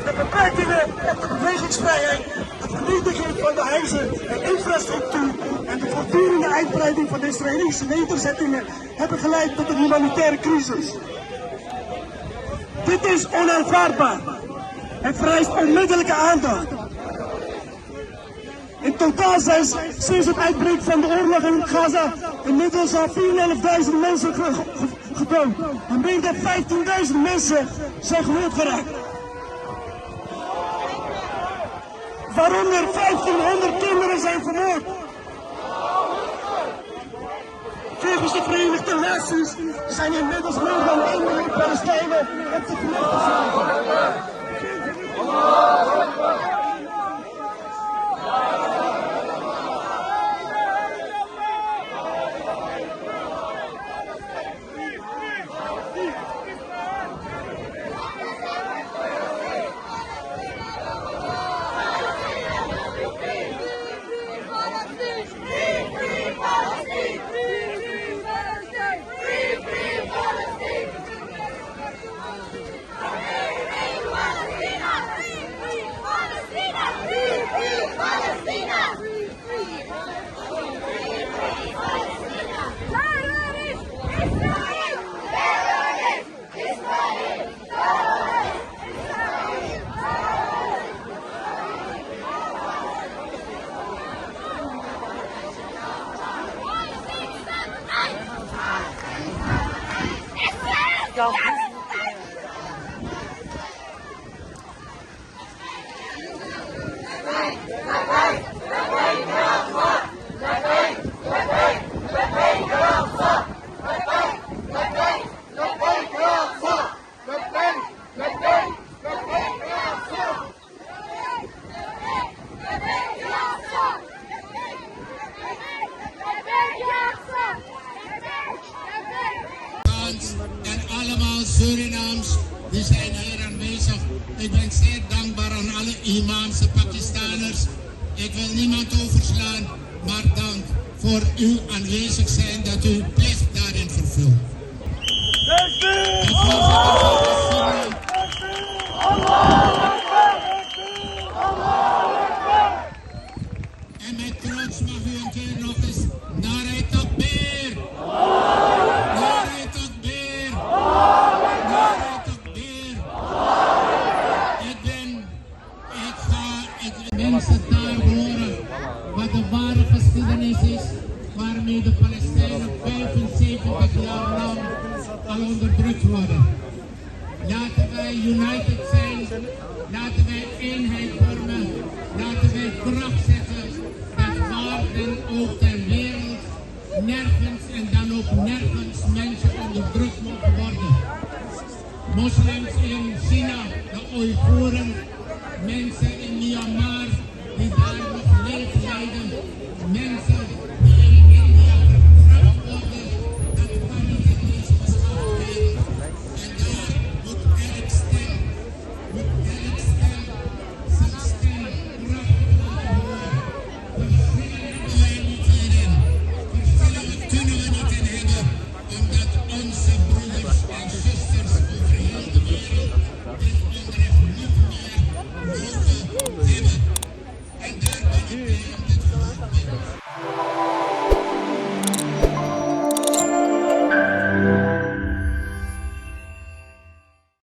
De beperkingen op de bewegingsvrijheid, de vernietiging van de huizen en infrastructuur en de voortdurende uitbreiding van de Israëlische nederzettingen hebben geleid tot een humanitaire crisis. Dit is onaanvaardbaar en vereist onmiddellijke aandacht. In totaal zijn sinds het uitbreken van de oorlog in Gaza inmiddels al 4.500 mensen gedood. En meer dan 15.000 mensen zijn gewond geraakt. Waaronder 1500 kinderen zijn vermoord. Volgens de Verenigde Naties zijn inmiddels meer dan 1 miljoen Palestijnen op de vlucht geslagen. Surinaams, die zijn hier aanwezig. Ik ben zeer dankbaar aan alle imams en Pakistaners. Ik wil niemand overslaan, maar dank voor uw aanwezig zijn dat u uw plicht daarin vervult. En met trots mag u een keer nog eens Narai Takbir! Narai Takbir! Narai Takbir! Ik mensen daar horen wat de ware geschiedenis is, waarmee de Palestijnen 75 jaar lang al onderdrukt worden. Laten wij united zijn, laten wij eenheid vormen, laten wij kracht zetten, dat waar en ook ter wereld nergens en dan ook nergens mensen onderdrukt mogen worden. Moslims in China, de Oeigoeren, mensen in Myanmar die daar nog leed lijden, mensen